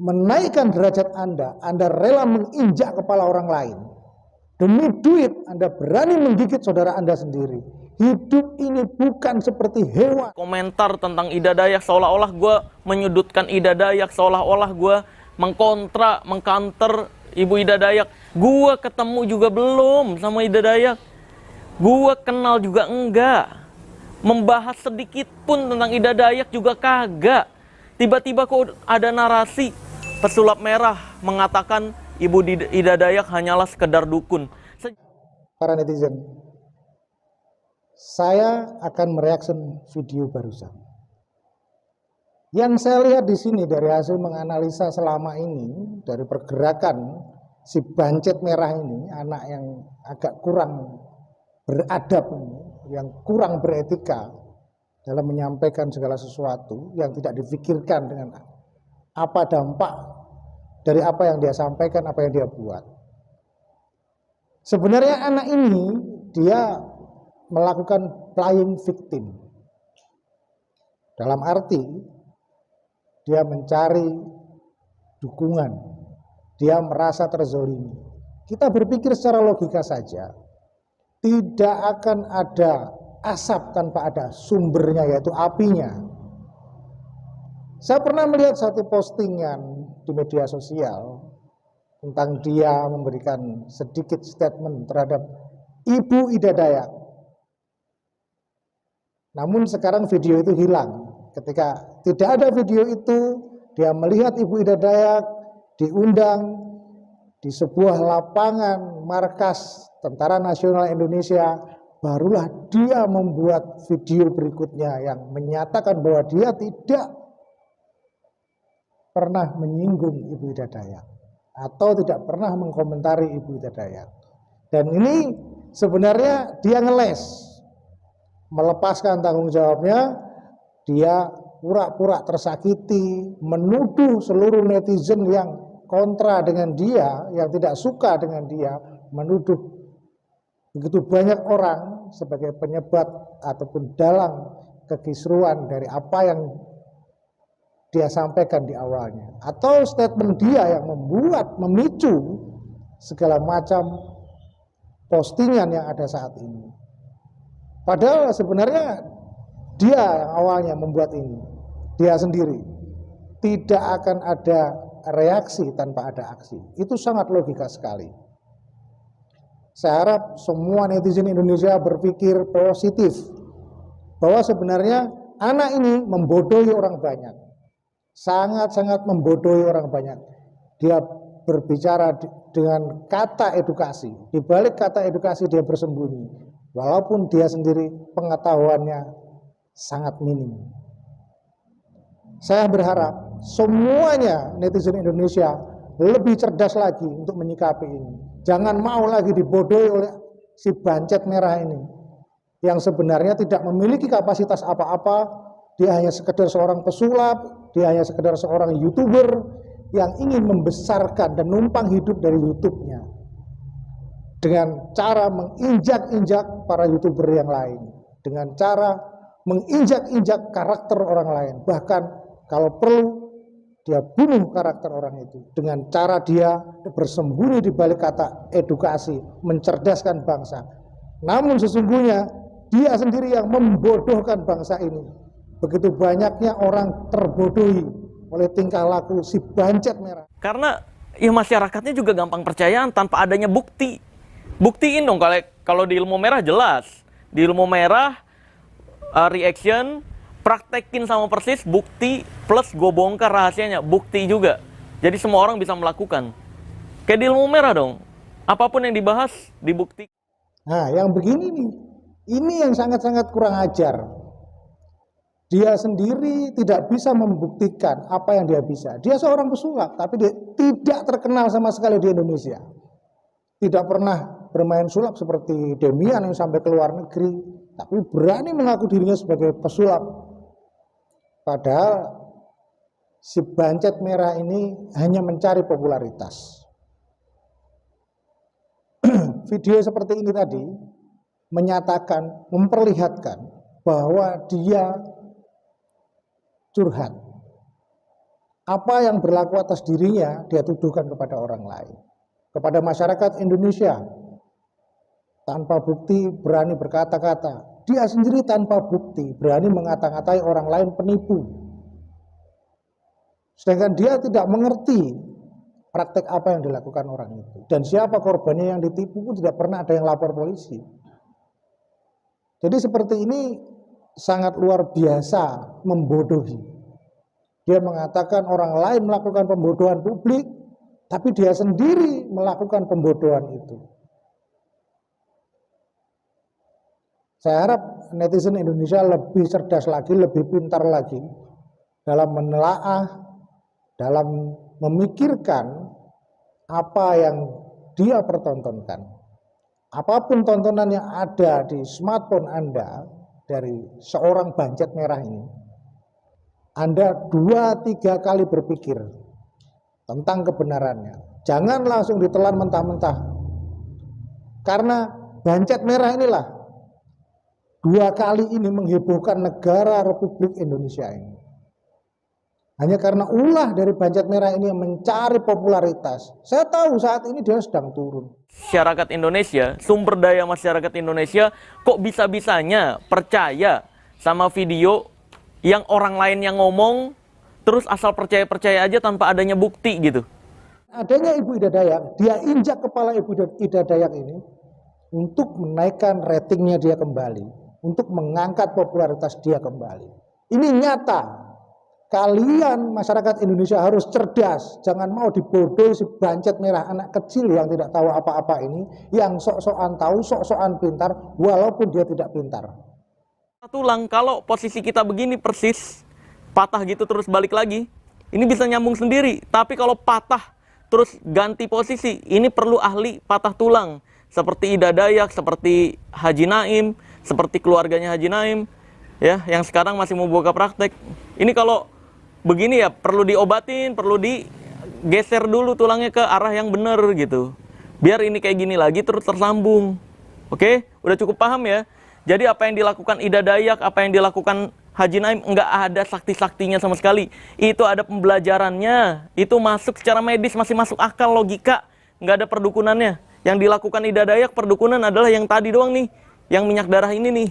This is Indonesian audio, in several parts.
menaikkan derajat Anda rela menginjak kepala orang lain. Demi duit, Anda berani menggigit saudara Anda sendiri. Hidup ini bukan seperti hewan. Komentar tentang Ida Dayak, seolah-olah gue menyudutkan Ida Dayak, seolah-olah gue mengcounter Ibu Ida Dayak. Gue ketemu juga belum sama Ida Dayak. Gue kenal juga enggak. Membahas sedikit pun tentang Ida Dayak juga kagak. Tiba-tiba kok ada narasi pesulap merah mengatakan Ibu Ida Dayak hanyalah sekedar dukun. Para netizen, saya akan mereaction video barusan. Yang saya lihat di sini dari hasil menganalisa selama ini, dari pergerakan si bancet merah ini, anak yang agak kurang beradab ini, yang kurang beretika dalam menyampaikan segala sesuatu, yang tidak difikirkan dengan apa dampak dari apa yang dia sampaikan, apa yang dia buat. Sebenarnya anak ini dia melakukan playing victim. Dalam arti dia mencari dukungan, dia merasa terzolimi. Kita berpikir secara logika saja, tidak akan ada asap tanpa ada sumbernya, yaitu apinya. Saya pernah melihat satu postingan di media sosial tentang dia memberikan sedikit statement terhadap Ibu Ida Dayak. Namun sekarang video itu hilang. Ketika tidak ada video itu, dia melihat Ibu Ida Dayak diundang di sebuah lapangan markas Tentara Nasional Indonesia, barulah dia membuat video berikutnya yang menyatakan bahwa dia tidak pernah menyinggung Ibu Ida Dayak atau tidak pernah mengkomentari Ibu Ida Dayak. Dan ini sebenarnya dia ngeles, melepaskan tanggung jawabnya. Dia pura-pura tersakiti, menuduh seluruh netizen yang kontra dengan dia, yang tidak suka dengan dia, menuduh begitu banyak orang sebagai penyebab ataupun dalang kekisruan dari apa yang dia sampaikan di awalnya, atau statement dia yang memicu segala macam postingan yang ada saat ini. Padahal sebenarnya dia yang awalnya membuat ini, dia sendiri. Tidak akan ada reaksi tanpa ada aksi. Itu sangat logika sekali. Saya harap semua netizen Indonesia berpikir positif, bahwa sebenarnya anak ini membodohi orang banyak. Sangat-sangat membodohi orang banyak. Dia berbicara dengan kata edukasi. Di balik kata edukasi dia bersembunyi. Walaupun dia sendiri pengetahuannya sangat minim. Saya berharap semuanya netizen Indonesia lebih cerdas lagi untuk menyikapi ini. Jangan mau lagi dibodohi oleh si bancet merah ini, yang sebenarnya tidak memiliki kapasitas apa-apa. Dia hanya sekedar seorang pesulap, dia hanya sekedar seorang YouTuber yang ingin membesarkan dan numpang hidup dari YouTube-nya dengan cara menginjak-injak para YouTuber yang lain, dengan cara menginjak-injak karakter orang lain, bahkan kalau perlu dia bunuh karakter orang itu dengan cara dia bersembunyi di balik kata edukasi, mencerdaskan bangsa. Namun sesungguhnya dia sendiri yang membodohkan bangsa ini. Begitu banyaknya orang terbodohi oleh tingkah laku si bancet merah. Karena ya masyarakatnya juga gampang percayaan tanpa adanya bukti. Buktiin dong, kalau di ilmu merah jelas. Di ilmu merah reaction, praktekin sama persis, bukti plus gue bongkar rahasianya, bukti juga. Jadi semua orang bisa melakukan. Kayak di ilmu merah dong. Apapun yang dibahas dibukti. Nah, yang begini nih, ini yang sangat-sangat kurang ajar. Dia sendiri tidak bisa membuktikan apa yang dia bisa. Dia seorang pesulap, tapi dia tidak terkenal sama sekali di Indonesia. Tidak pernah bermain sulap seperti Demian yang sampai ke luar negeri, tapi berani mengaku dirinya sebagai pesulap. Padahal si bancet merah ini hanya mencari popularitas. Video seperti ini tadi menyatakan, memperlihatkan bahwa dia curhat apa yang berlaku atas dirinya dia tuduhkan kepada orang lain. Kepada masyarakat Indonesia, tanpa bukti berani berkata-kata. Dia sendiri tanpa bukti berani mengata-ngatai orang lain penipu. Sedangkan dia tidak mengerti praktek apa yang dilakukan orang itu. Dan siapa korbannya yang ditipu pun tidak pernah ada yang lapor polisi. Jadi seperti ini sangat luar biasa membodohi. Dia mengatakan orang lain melakukan pembodohan publik, tapi dia sendiri melakukan pembodohan itu. Saya harap netizen Indonesia lebih cerdas lagi, lebih pintar lagi dalam menelaah, dalam memikirkan apa yang dia pertontonkan. Apapun tontonan yang ada di smartphone Anda dari seorang bancet merah ini, Anda 2-3 kali berpikir tentang kebenarannya. Jangan langsung ditelan mentah-mentah. Karena bancet merah inilah 2 kali ini menghebohkan negara Republik Indonesia ini. Hanya karena ulah dari bancet merah ini yang mencari popularitas. Saya tahu saat ini dia sedang turun. Masyarakat Indonesia, sumber daya masyarakat Indonesia kok bisa-bisanya percaya sama video yang orang lain yang ngomong, terus asal percaya-percaya aja tanpa adanya bukti gitu. Adanya Ibu Ida Dayak, dia injak kepala Ibu Ida Dayak ini untuk menaikkan ratingnya dia kembali, untuk mengangkat popularitas dia kembali. Ini nyata. Kalian masyarakat Indonesia harus cerdas, jangan mau dibodohi si bancet merah anak kecil yang tidak tahu apa-apa ini, yang sok-sokan tahu, sok-sokan pintar, walaupun dia tidak pintar. Tulang, kalau posisi kita begini persis, patah gitu terus balik lagi, ini bisa nyambung sendiri. Tapi kalau patah terus ganti posisi, ini perlu ahli patah tulang. Seperti Ida Dayak, seperti Haji Naim, seperti keluarganya Haji Naim, ya, yang sekarang masih mau buka praktek. Ini kalau begini ya perlu diobatin, perlu digeser dulu tulangnya ke arah yang benar gitu. Biar ini kayak gini lagi terus tersambung. Oke, udah cukup paham ya? Jadi apa yang dilakukan Ida Dayak, apa yang dilakukan Haji Naim, nggak ada sakti-saktinya sama sekali. Itu ada pembelajarannya, itu masuk secara medis, masih masuk akal, logika, nggak ada perdukunannya. Yang dilakukan Ida Dayak, perdukunan adalah yang tadi doang nih, yang minyak darah ini nih.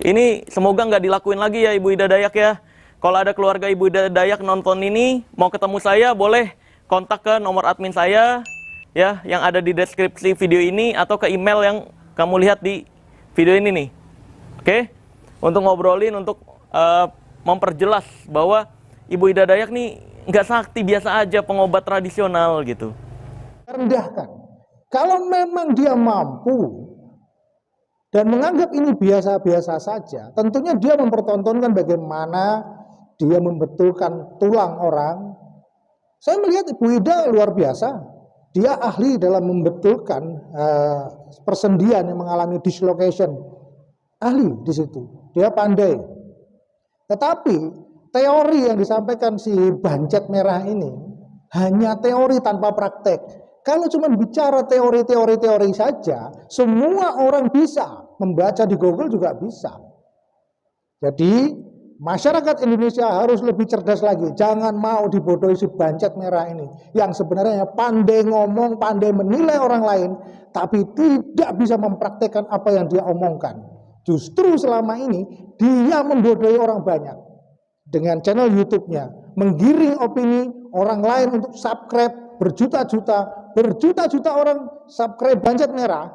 Ini semoga nggak dilakuin lagi ya Ibu Ida Dayak ya. Kalau ada keluarga Ibu Ida Dayak nonton ini, mau ketemu saya, boleh kontak ke nomor admin saya, ya, yang ada di deskripsi video ini, atau ke email yang kamu lihat di video ini nih. Oke? Untuk ngobrolin, untuk memperjelas bahwa Ibu Ida Dayak nih nggak sakti, biasa aja, pengobat tradisional gitu. Rendahkan. Kalau memang dia mampu dan menganggap ini biasa-biasa saja, tentunya dia mempertontonkan bagaimana dia membetulkan tulang orang. Saya melihat Ibu Ida luar biasa. Dia ahli dalam membetulkan persendian yang mengalami dislocation. Ahli di situ. Dia pandai. Tetapi teori yang disampaikan si bancet merah ini hanya teori tanpa praktek. Kalau cuma bicara teori saja, semua orang bisa membaca di Google juga bisa. Jadi masyarakat Indonesia harus lebih cerdas lagi. Jangan mau dibodohi si bancet merah ini, yang sebenarnya pandai ngomong, pandai menilai orang lain, tapi tidak bisa mempraktekkan apa yang dia omongkan. Justru selama ini dia membodohi orang banyak dengan channel YouTube-nya, menggiring opini orang lain untuk subscribe berjuta-juta orang subscribe bancet merah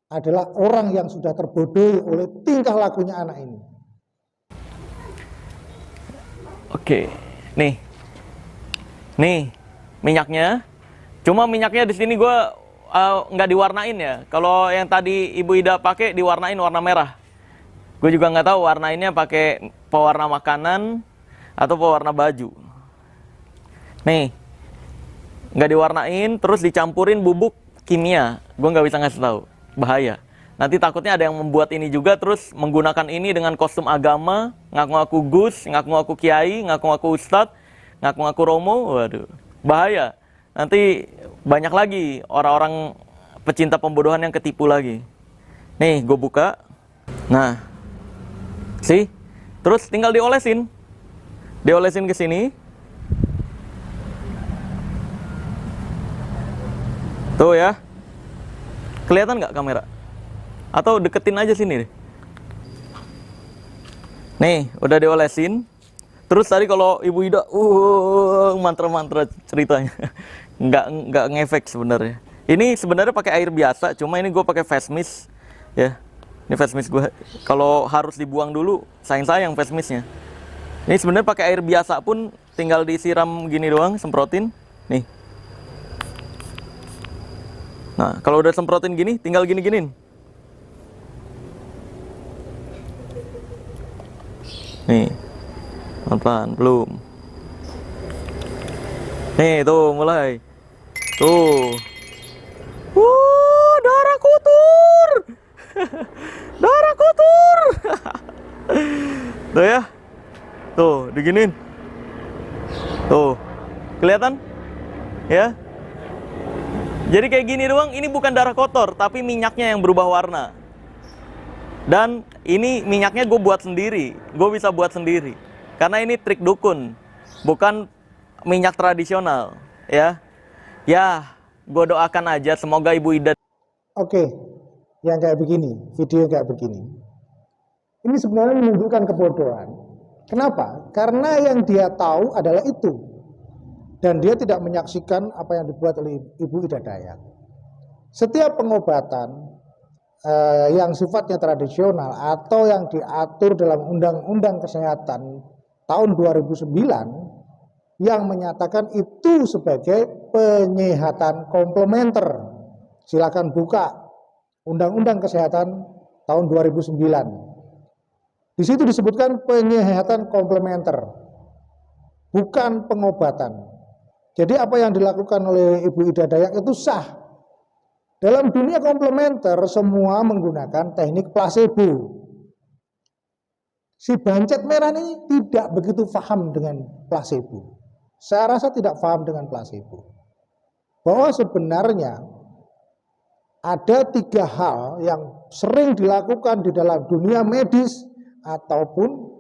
adalah orang yang sudah terbodohi oleh tingkah lakunya anak ini. Oke, nih minyaknya. Cuma minyaknya di sini gue nggak diwarnain ya. Kalau yang tadi Ibu Ida pakai diwarnain warna merah. Gue juga nggak tahu warnainnya pakai pewarna makanan atau pewarna baju. Nih, nggak diwarnain, terus dicampurin bubuk kimia. Gue nggak bisa ngasih tahu, bahaya. Nanti takutnya ada yang membuat ini juga, terus menggunakan ini dengan kostum agama, ngaku-ngaku Gus, ngaku-ngaku Kiai, ngaku-ngaku Ustadz, ngaku-ngaku Romo, waduh, bahaya. Nanti banyak lagi orang-orang pecinta pembodohan yang ketipu lagi. Nih, gue buka. Nah, sih, terus tinggal diolesin. Diolesin ke sini. Tuh ya. Kelihatan nggak kamera? Atau deketin aja sini deh. Nih, udah diolesin. Terus tadi kalau Ibu Ida, mantra-mantra ceritanya. Nggak ngefek sebenarnya. Ini sebenarnya pakai air biasa, cuma ini gue pakai face mist, ya. Ini face mist gue. Kalau harus dibuang dulu, sayang face mistnya. Ini sebenarnya pakai air biasa pun tinggal disiram gini doang, semprotin. Nih. Nah, kalau udah semprotin gini, tinggal gini-giniin. Nih. Pelan-pelan, belum. Nih, tuh mulai. Tuh. Darah kotor. Darah kotor. Tuh ya. Tuh, diginin. Tuh. Kelihatan? Ya. Jadi kayak gini doang, ini bukan darah kotor, tapi minyaknya yang berubah warna. Dan ini minyaknya gue buat sendiri. Gue bisa buat sendiri. Karena ini trik dukun. Bukan minyak tradisional. Ya. Ya, gue doakan aja semoga Ibu Ida. Oke, yang kayak begini, video kayak begini. Ini sebenarnya menunjukkan kebodohan. Kenapa? Karena yang dia tahu adalah itu. Dan dia tidak menyaksikan apa yang dibuat oleh Ibu Ida Dayak. Setiap pengobatan yang sifatnya tradisional atau yang diatur dalam Undang-Undang Kesehatan tahun 2009 yang menyatakan itu sebagai penyehatan komplementer. Silakan buka Undang-Undang Kesehatan tahun 2009. Di situ disebutkan penyehatan komplementer, bukan pengobatan. Jadi apa yang dilakukan oleh Ibu Ida Dayak itu sah. Dalam dunia komplementer semua menggunakan teknik placebo. Si Bancet Merah ini tidak begitu paham dengan placebo. Saya rasa tidak paham dengan placebo. Bahwa sebenarnya ada 3 hal yang sering dilakukan di dalam dunia medis ataupun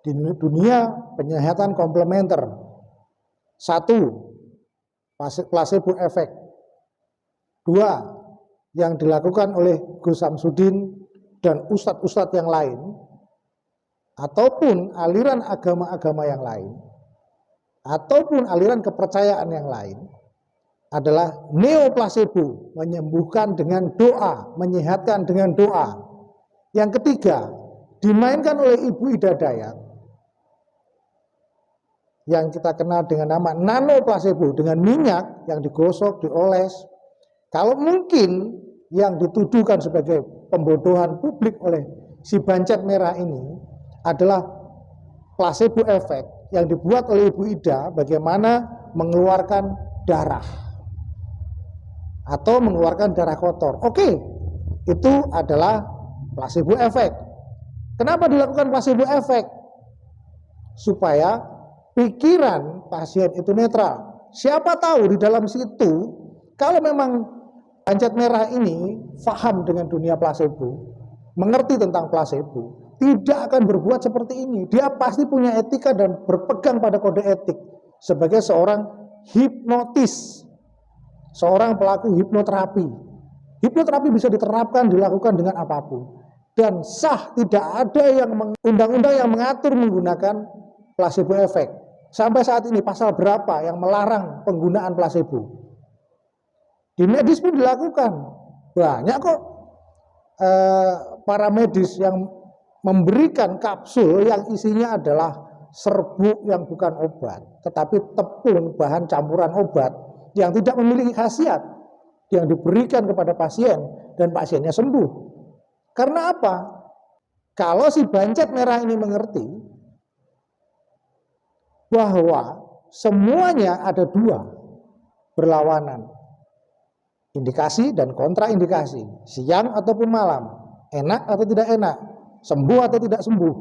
di dunia penyehatan komplementer. 1, placebo effect. 2, yang dilakukan oleh Gus Samsudin dan ustadz-ustadz yang lain, ataupun aliran agama-agama yang lain, ataupun aliran kepercayaan yang lain, adalah neoplasebo, menyembuhkan dengan doa, menyehatkan dengan doa. Yang ketiga, dimainkan oleh Ibu Ida Dayak, yang kita kenal dengan nama nano placebo, dengan minyak yang digosok, dioles. Kalau mungkin yang dituduhkan sebagai pembodohan publik oleh si Bancet Merah ini adalah placebo effect yang dibuat oleh Ibu Ida, bagaimana mengeluarkan darah atau mengeluarkan darah kotor. Oke, itu adalah placebo effect. Kenapa dilakukan placebo effect? Supaya pikiran pasien itu netral. Siapa tahu di dalam situ, kalau memang Bancet Merah ini paham dengan dunia placebo, mengerti tentang placebo, tidak akan berbuat seperti ini. Dia pasti punya etika dan berpegang pada kode etik sebagai seorang hipnotis, seorang pelaku hipnoterapi. Hipnoterapi bisa diterapkan, dilakukan dengan apapun. Dan sah, tidak ada yang undang-undang yang mengatur menggunakan placebo effect. Sampai saat ini pasal berapa yang melarang penggunaan placebo? Di medis pun dilakukan. Banyak kok para medis yang memberikan kapsul yang isinya adalah serbuk yang bukan obat, tetapi tepung bahan campuran obat yang tidak memiliki khasiat, yang diberikan kepada pasien dan pasiennya sembuh. Karena apa? Kalau si Bancet Merah ini mengerti bahwa semuanya ada 2 berlawanan, indikasi dan kontraindikasi, siang ataupun malam, enak atau tidak enak, sembuh atau tidak sembuh.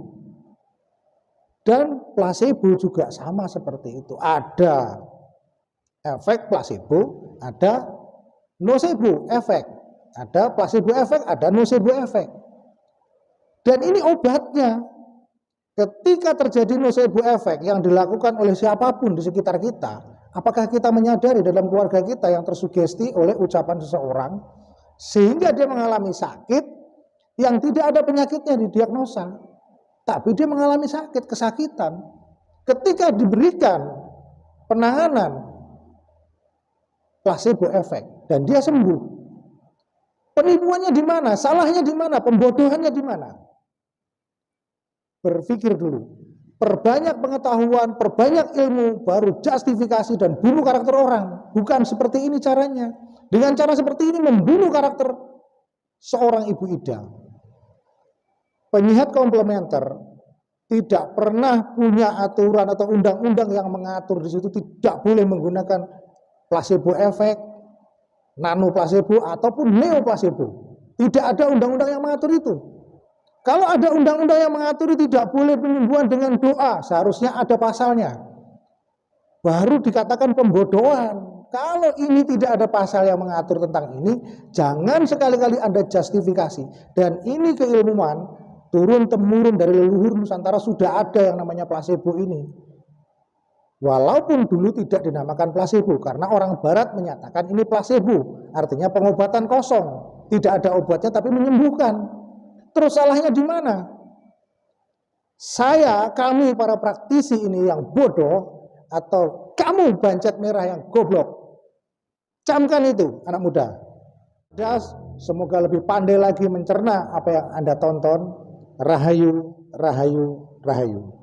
Dan placebo juga sama seperti itu. Ada efek placebo, ada nocebo efek. Ada placebo efek, ada nocebo efek. Dan ini obatnya. Ketika terjadi nocebo efek yang dilakukan oleh siapapun di sekitar kita, apakah kita menyadari dalam keluarga kita yang tersugesti oleh ucapan seseorang sehingga dia mengalami sakit yang tidak ada penyakitnya didiagnosa, tapi dia mengalami sakit, kesakitan. Ketika diberikan penanganan placebo efek dan dia sembuh, penipuannya di mana? Salahnya di mana? Pembodohannya di mana? Berpikir dulu, perbanyak pengetahuan, perbanyak ilmu, baru justifikasi dan bunuh karakter orang. Bukan seperti ini caranya. Dengan cara seperti ini membunuh karakter seorang Ibu Ida. Penyihat komplementer tidak pernah punya aturan atau undang-undang yang mengatur di situ tidak boleh menggunakan placebo efek, nano placebo ataupun neo placebo. Tidak ada undang-undang yang mengatur itu. Kalau ada undang-undang yang mengatur tidak boleh penyembuhan dengan doa, seharusnya ada pasalnya. Baru dikatakan pembodohan. Kalau ini tidak ada pasal yang mengatur tentang ini, jangan sekali-kali Anda justifikasi. Dan ini keilmuan turun-temurun dari leluhur Nusantara sudah ada yang namanya placebo ini. Walaupun dulu tidak dinamakan placebo, karena orang Barat menyatakan ini placebo, artinya pengobatan kosong, tidak ada obatnya tapi menyembuhkan. Terus salahnya di mana? Kami para praktisi ini yang bodoh, atau kamu bancet merah yang goblok? Camkan itu, anak muda. Semoga lebih pandai lagi mencerna apa yang Anda tonton. Rahayu, rahayu, rahayu.